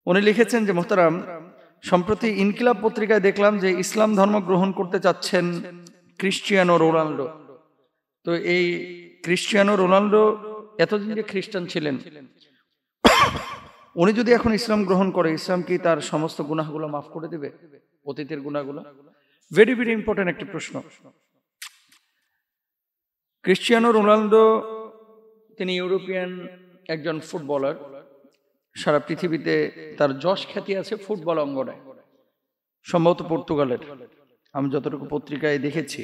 উনি লিখেছেন যে মোহতারাম, সম্প্রতি ইনকিলাব পত্রিকায় দেখলাম যে ইসলাম ধর্ম গ্রহণ করতে চাচ্ছেন ক্রিশ্চিয়ানো রোনাল্ডো। তো এই ক্রিশ্চিয়ানো রোনাল্ডো এতদিন যে খ্রিস্টান ছিলেন, উনি যদি এখন ইসলাম গ্রহণ করে, ইসলাম কি তার সমস্ত গুনাহগুলো মাফ করে দিবে, অতীতের গুনাহগুলো? ভেরি ভেরি ইম্পর্টেন্ট একটি প্রশ্ন। ক্রিশ্চিয়ানো রোনাল্ডো তিনি ইউরোপিয়ান একজন ফুটবলার। সারা পৃথিবীতে তার যশ খ্যাতি আছে ফুটবল অঙ্গনে, সম্ভবত পর্তুগালের, আমি যতটুকু পত্রিকায় দেখেছি।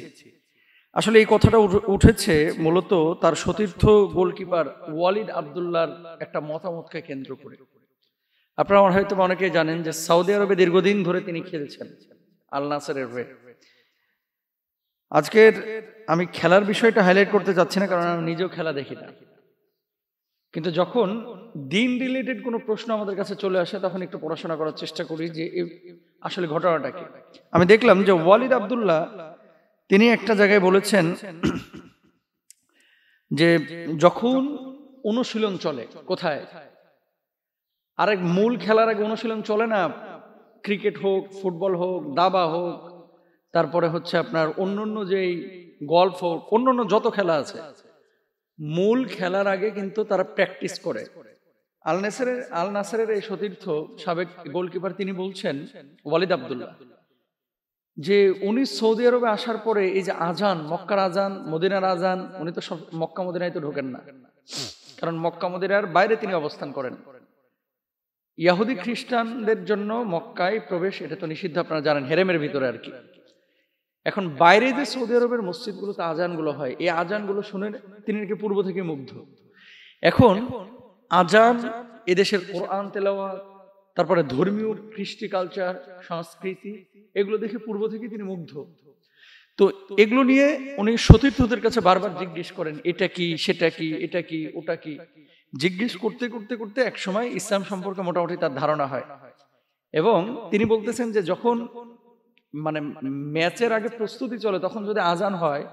আসলে এই কথাটা উঠেছে মূলত তার সতীর্থ গোলকিপার ওয়ালিদ আব্দুল্লাহর একটা মতামতকে কেন্দ্র করে। আপনারা হয়তো অনেকেই জানেন যে সৌদি আরবে দীর্ঘদিন ধরে তিনি খেলছেন আল নাসরের হয়ে। আজকের আমি খেলার বিষয়টা হাইলাইট করতে চাচ্ছি না, কারণ আমি নিজেও খেলা দেখি না, কিন্তু যখন দিন রিলেটেড কোনো প্রশ্ন আমাদের কাছে চলে আসে তখন একটু পড়াশোনা করার চেষ্টা করি যে আসলে ঘটনাটা কি। আমি দেখলাম যে ওয়ালিদ আব্দুল্লাহ তিনি একটা জায়গায় বলেছেন যে যখন অনুশীলন চলে, কোথায় আরেক মূল খেলার আগে অনুশীলন চলে না, ক্রিকেট হোক, ফুটবল হোক, দাবা হোক, তারপরে হচ্ছে আপনার অন্যান্য যেই গল্ফ হোক, অন্যান্য যত খেলা আছে, মূল খেলার আগে কিন্তু তারা প্র্যাকটিস করে। আল নাসরের এই সতীর্থ সাবেক গোলকিপার তিনি বলছেন, ওয়ালিদ আব্দুল্লাহ, যে উনি সৌদি আরবে আসার পরে এই যে আজান, মক্কার আজান, মদিনার আজান, উনি তো সব মক্কা মদিনায় তো ঢোকেন না, কারণ মক্কা মদিনার বাইরে তিনি অবস্থান করেন। ইহুদি খ্রিস্টানদের জন্য মক্কায় প্রবেশ এটা তো নিষিদ্ধ, আপনারা জানেন, হেরেমের ভিতরে আর কি। এখন বাইরে যে সৌদি আরবের মসজিদগুলোতে আজানগুলো হয়, এই আজানগুলো শুনে তিনি নাকি পূর্ব থেকে মুগ্ধ। এখন আজান, এদেশের কোরআন তেলাওয়াত, তারপরে ধর্মীয় কৃষ্টি কালচার, সংস্কৃতি, এগুলো দেখে পূর্ব থেকে তিনি মুগ্ধ। তো এগুলো নিয়ে উনি সতীর্থদের কাছে বারবার জিজ্ঞেস করেন, এটা কি, সেটা কি, এটা কি, ওটা কি, জিজ্ঞেস করতে করতে করতে এক সময় ইসলাম সম্পর্কে মোটামুটি তার ধারণা হয়। এবং তিনি বলতেছেন যে যখন মানে ম্যাচের আগে প্রস্তুতি চলে, তখন যদি আজান হয়,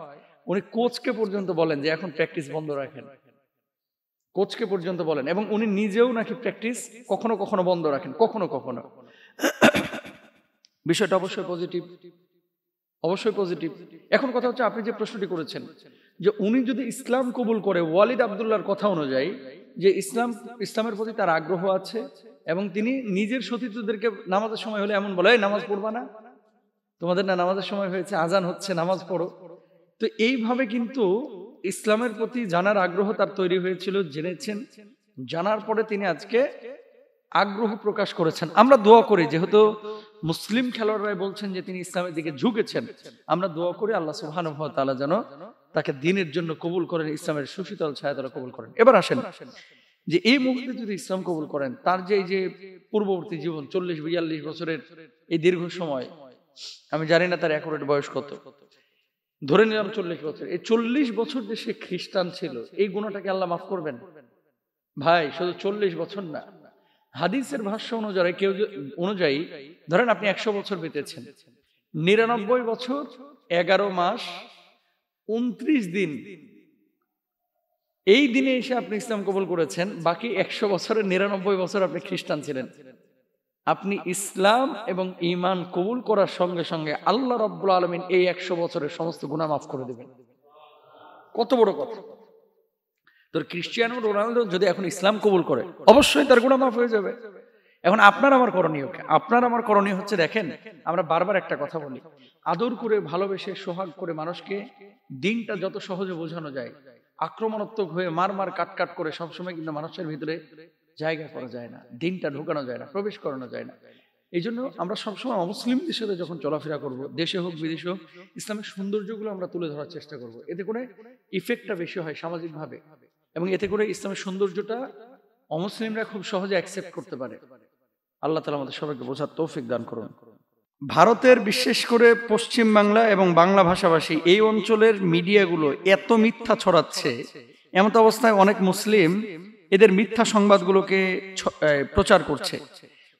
উনি কোচকে পর্যন্ত বলেন যে এখন প্র্যাকটিস বন্ধ রাখেন, কোচকে পর্যন্ত বলেন। এবং উনি নিজেও নাকি প্র্যাকটিস কখনো কখনো বন্ধ রাখেন, কখনো কখনো। বিষয়টা অবশ্যই পজিটিভ, অবশ্যই পজিটিভ। এখন কথা হচ্ছে, আপনি যে প্রশ্নটি করেছেন যে উনি যদি ইসলাম কবুল করে, ওয়ালিদ আব্দুল্লাহর কথা অনুযায়ী যে ইসলামের প্রতি তার আগ্রহ আছে, এবং তিনি নিজের সতীর্থদেরকে নামাজের সময় হলে এমন বলে, নামাজ পড়বা না, তোমাদের না নামাজের সময় হয়েছে, আজান হচ্ছে, নামাজ পড়ো। তো এইভাবে কিন্তু ইসলামের প্রতি জানার আগ্রহ তার তৈরি হয়েছিল, জেনেছেন, জানার পরে তিনি আজকে আগ্রহ প্রকাশ করেছেন। আমরা দোয়া করি, যেহেতু মুসলিম খেলোয়াড়রাই বলছেন যে তিনি ইসলামের দিকে ঝুঁকেছেন, আমরা দোয়া করি আল্লাহ সুবহানাহু ওয়া তাআলা যেন তাকে দ্বীনের জন্য কবুল করেন, ইসলামের সুশীতল ছায়াতলে কবুল করেন। এবার আসেন যে এই মুহূর্তে যদি ইসলাম কবুল করেন, তার যে এই যে পূর্ববর্তী জীবন 40-42 বছরের এই দীর্ঘ সময়, আমি জানি না তার অ্যাকুরেট বয়স কত, ধরে নিলাম 40 বছর, এই 40 বছর যে সে খ্রিস্টান ছিল, এই গুনাহটাকে আল্লাহ মাফ করবেন? ভাই, শুধু 40 বছর না, হাদিসের ভাষ্য অনুযায়ী ধরেন আপনি 100 বছর বেঁচেছেন, 99 বছর 11 মাস 29 দিন, এই দিনে এসে আপনি ইসলাম কবুল করেছেন। বাকি 100 বছরের 99 বছর আপনি খ্রিস্টান ছিলেন। আপনি ইসলাম এবং ঈমান কবুল করার সঙ্গে সঙ্গে আল্লাহ রাব্বুল আলামিন এই 100 বছরের সমস্ত গুনাহ মাফ করে দিবেন। কত বড় কথা! তোর ক্রিশ্চিয়ানো রোনাল্ডো যদি এখন ইসলাম কবুল করে, অবশ্যই তার গুনাহ মাফ হয়ে যাবে। এখন আপনার আমার করণীয় কি? আপনার আমার করণীয় হচ্ছে, দেখেন, আমরা বারবার একটা কথা বলি, আদর করে, ভালোবেসে, সোহাগ করে মানুষকে দিনটা যত সহজে বোঝানো যায়, আক্রমণাত্মক হয়ে মার কাট করে সবসময় কিন্তু মানুষের ভিতরে জায়গা করা যায় না, দিনটা ঢোকানো যায় না, প্রবেশ করানো যায় না। এই জন্য আমরা সবসময় অমুসলিমদের সাথে যখন চলাফেরা করব, দেশে হোক বিদেশে হোক, ইসলামের সৌন্দর্যগুলো আমরা তুলে ধরার চেষ্টা করব। এতে করে ইফেক্টটা বেশি হয় সামাজিকভাবে, এবং এতে করে ইসলামের সৌন্দর্যটা অমুসলিমরা খুব সহজে অ্যাকসেপ্ট করতে পারে। আল্লাহ তাআলা আমাদের সবাইকে বোঝার তৌফিক দান করুন। ভারতের, বিশেষ করে পশ্চিম বাংলা এবং বাংলা ভাষাভাষী এই অঞ্চলের মিডিয়াগুলো এত মিথ্যা ছড়াচ্ছে, এমত অবস্থায় অনেক মুসলিম এদের মিথ্যা সংবাদগুলোকে প্রচার করছে।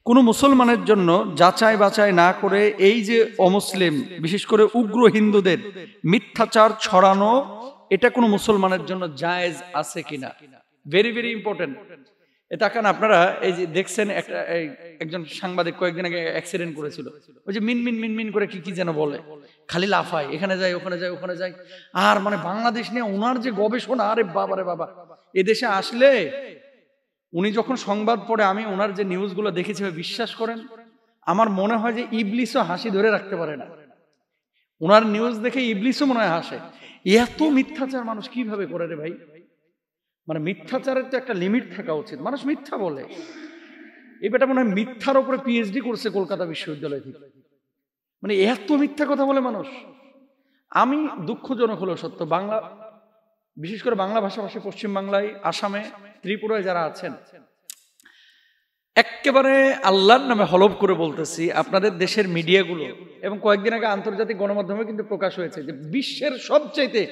কোনো মুসলমানের জন্য যাচাই বাছাই না করে এই যে অমুসলিম, বিশেষ করে উগ্র হিন্দুদের মিথ্যাচার ছড়ানো, এটা কোনো মুসলমানের জন্য জায়েজ আছে কিনা? Very very important. তাকান আপনারা, এই যে দেখছেন একজন সাংবাদিক কয়েকদিন আগে অ্যাক্সিডেন্ট করেছিল, ওই যে মিন মিন মিন মিন করে কি যেন বলে, খালি লাফায়, এখানে যায় ওখানে যায় ওখানে যায়। আর মানে বাংলাদেশ নিয়ে ওনার যে গবেষণা, আরে বাবা রে বাবা, এদেশে আসলে উনি যখন সংবাদ পড়ে, আমি ওনার যে নিউজগুলো দেখেছি, বিশ্বাস করেন আমার মনে হয় যে ইবলিসও হাসি ধরে রাখতে পারে না। ওনার নিউজ দেখে ইবলিসও মনে হয় হাসে। এত মিথ্যাচার মানুষ কিভাবে করে রে ভাই? মানে মিথ্যাচারের তো একটা লিমিট থাকা উচিত। মানুষ মিথ্যা বলে, এই বেটা মনে হয় মিথ্যার উপরে পিএইচডি করছে কলকাতা বিশ্ববিদ্যালয় থেকে। মানে এত মিথ্যা কথা বলে মানুষ। আমি দুঃখজনক হলো সত্য, বাংলা, বিশেষ করে বাংলা ভাষাভাষী পশ্চিম বাংলায়, আসামে, ত্রিপুরায় যারা আছেন, একেবারে আল্লাহর নামে হলফ করে বলতেছি, আপনাদের দেশের মিডিয়াগুলো, এবং কয়েকদিন আগে আন্তর্জাতিক গণমাধ্যমে কিন্তু প্রকাশ হয়েছে যে বিশ্বের সবচাইতে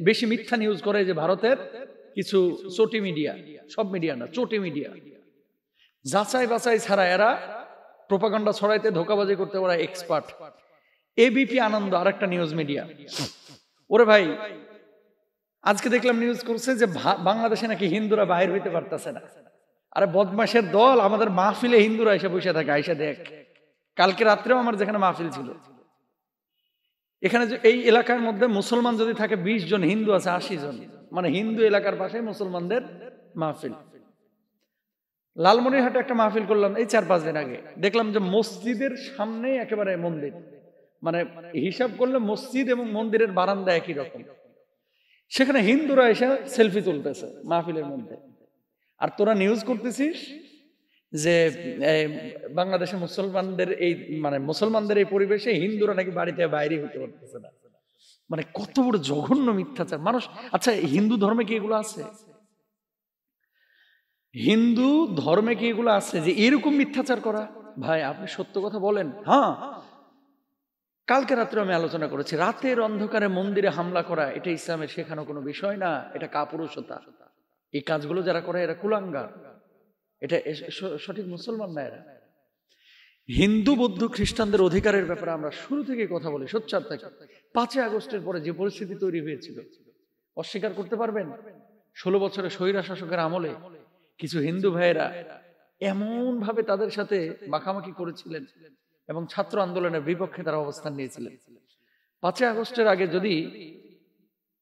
বেশি মিথ্যা নিউজ করে যে ভারতের কিছু চটি মিডিয়া, সব মিডিয়া না, চটি মিডিয়া, যাচাই বাছাই ছাড়া এরা প্রোপাগান্ডা ছড়াইতে, ধোঁকাবাজি করতে ওরা এক্সপার্ট। এবিপি আনন্দ আরেকটা নিউজ মিডিয়া, ওরে ভাই আজকে দেখলাম নিউজ করছে যে বাংলাদেশে নাকি হিন্দুরা বাইরে হইতে পারতেছে না। আরে বদমাশের দল, আমাদের মাহফিলে হিন্দুরা এসে বসে থাকে, আইসা দেখ। কালকে রাত্রেও আমার যেখানে মাহফিল ছিল, এখানে এই এলাকার মধ্যে মুসলমান যদি থাকে 20 জন, হিন্দু আছে 80 জন। মানে হিন্দু এলাকার পাশে মুসলমানদের মাহফিল। লালমনিরহাটে একটা মাহফিল করলাম এই 4-5 দিন আগে, দেখলাম যে মসজিদের সামনে একেবারে মন্দির, মানে হিসাব করলে মসজিদ এবং মন্দিরের বারান্দা একই রকম। সেখানে হিন্দুরা এসে সেলফি তুলতেছে মাহফিলের মধ্যে, আর তোরা নিউজ করতেছিস যে বাংলাদেশে মুসলমানদের এই, মানে মুসলমানদের এই পরিবেশে হিন্দুরা নাকি বাড়িতে বাইরে হতে পারতেছে না। মানে কত বড় জঘন্য মিথ্যাচার মানুষ। আচ্ছা, হিন্দু ধর্মে কি এগুলো আছে? হিন্দু ধর্মে কি এগুলো আছে যে এরকম মিথ্যাচার করা? ভাই আপনি সত্য কথা বলেন। হ্যাঁ, কালকে রাত্রে আমি আলোচনা করেছি, রাতের অন্ধকারে মন্দিরে হামলা করা এটা ইসলামের শেখানো কোনো বিষয় না, এটা কাপুরুষতা। এই কাজগুলো যারা করে এরা কুলাঙ্গার, এটা সঠিক মুসলমান না এরা। হিন্দু বৌদ্ধ খ্রিস্টানদের অধিকারের ব্যাপারে আমরা শুরু থেকে কথা বলি, সোচ্চার থাকি। 5ই আগস্টের পরে যে পরিস্থিতি তৈরি হয়েছিল অস্বীকার করতে পারবেন? 16 বছরের স্বৈরা শাসকের আমলে কিছু হিন্দু ভাইয়েরা এমন ভাবে তাদের সাথে মাখামাখি করেছিলেন এবং ছাত্র আন্দোলনের বিপক্ষে তারা অবস্থান নিয়েছিলেন। 5ই আগস্টের আগে যদি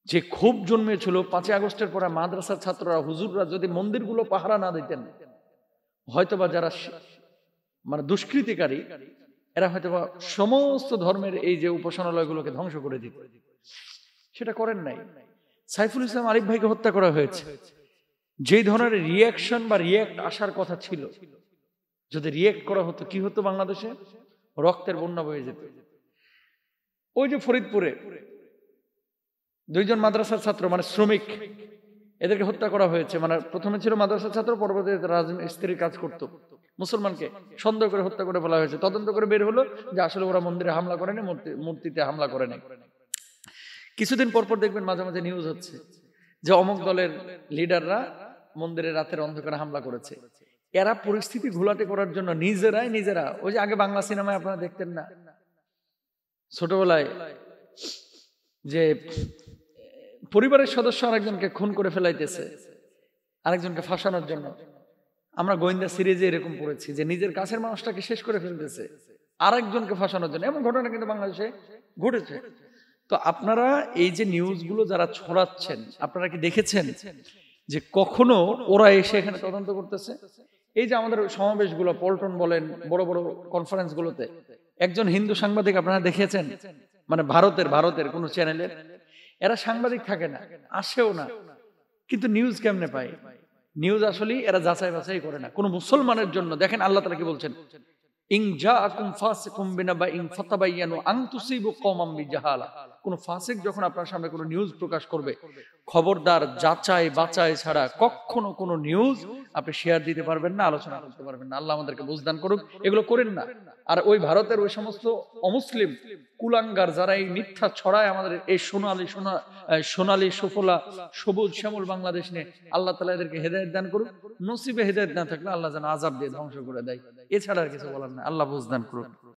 যে ক্ষোভ জন্মেছিল, 5ই আগস্টের পরে মাদ্রাসার ছাত্ররা, হুজুররা যদি মন্দিরগুলো পাহারা না দিতেন, হয়তোবা যারা মানে দুষ্কৃতিকারী এরা হয়তোবা সমস্ত ধর্মের এই যে উপাসনালয়গুলোকে ধ্বংস করে দিত। সেটা করেন নাই। সাইফুল ইসলাম আরিফ ভাইকে হত্যা করা হয়েছে। যেই ধরনের রিয়াকশন বা রিয়াক্ট আসার কথা ছিল, যদি রিয়াক্ট করা হতো কি হতো? বাংলাদেশে রক্তের বন্যা বয়ে যেত। ওই যে ফরিদপুরে 2 জন মাদ্রাসার ছাত্র, মানে শ্রমিক, এদেরকে হত্যা করা হয়েছে। মানে প্রথমে ছিল মাদ্রাসার ছাত্র, পরবর্তীতে রাজমিস্ত্রির কাজ করত, মুসলমানকে সন্দেহ করে হত্যা করে ফেলা হয়েছে। তদন্ত করে বের হলো যে আসলে ওরা মন্দিরে হামলা করেনি, মূর্তিতে হামলা করেনি। কিছুদিন পর পর দেখবেন মাঝে মাঝে নিউজ হচ্ছে যে অমুক দলের লিডাররা মন্দিরে রাতের অন্ধকারে হামলা করেছে। এরা পরিস্থিতি ঘোলাটে করার জন্য নিজেরা, ওই যে আগে বাংলা সিনেমায় আপনারা দেখতেন না ছোটবেলায়, যে পরিবারের সদস্য আরেকজনকে খুন করে ফেলাইতেছে আরেকজনকে ফাঁসানোর জন্য। আমরা গোয়েন্দা সিরিজে এরকম পড়েছি যে নিজের কাছের মানুষটাকে শেষ করে ফেলতেছে আরেকজনকে ফাঁসানোর জন্য। এমন ঘটনা কিন্তু বাংলাদেশে ঘটেছে। তো আপনারা এই যে নিউজগুলো যারা ছড়াচ্ছেন, আপনারা কি দেখেছেন যে কখনো ওরা এসে এখানে তদন্ত করতেছে? এই যে আমাদের সমাবেশগুলো, পল্টন বলেন, বড় বড় কনফারেন্স গুলোতে একজন হিন্দু সাংবাদিক আপনারা দেখেছেন? মানে ভারতের কোন চ্যানেলের, এরা সাংবাদিক থাকে না, আসেও না, কিন্তু নিউজ কেমনে পায়? নিউজ আসলে এরা যাচাই বাছাই করে না। কোন মুসলমানের জন্য দেখেন আল্লাহ তাআলা কি বলছেন, ইন জাআকুম ফাসিকুম বিনাবাইন ফাতাবায়ানু আন তুসিবু কওমান বিজাহালা। কোন ফাসিক যখন আপনার সামনে কোনো নিউজ প্রকাশ করবে, খবরদার যাচাই বাছাই ছাড়া কখনো কোনো নিউজ আপনি শেয়ার দিতে পারবেন না, আলোচনা করতে পারবেন না। আল্লাহ আমাদেরকে বুঝদান করুক, এগুলো করেন না। আর ওই ভারতের ওই সমস্ত অমুসলিম কুলাঙ্গার যারা এই মিথ্যা ছড়ায় আমাদের এই সোনালী সুফলা সবুজ শ্যামল বাংলাদেশ নিয়ে, আল্লাহ তাআলা এদেরকে হেদায়েত দান করুক। নসিবে হেদায়েত না থাকলে আল্লাহ যেন আযাব দিয়ে ধ্বংস করে দেয়। এছাড়া আর কিছু বলার না। আল্লাহ বুঝদান করুক।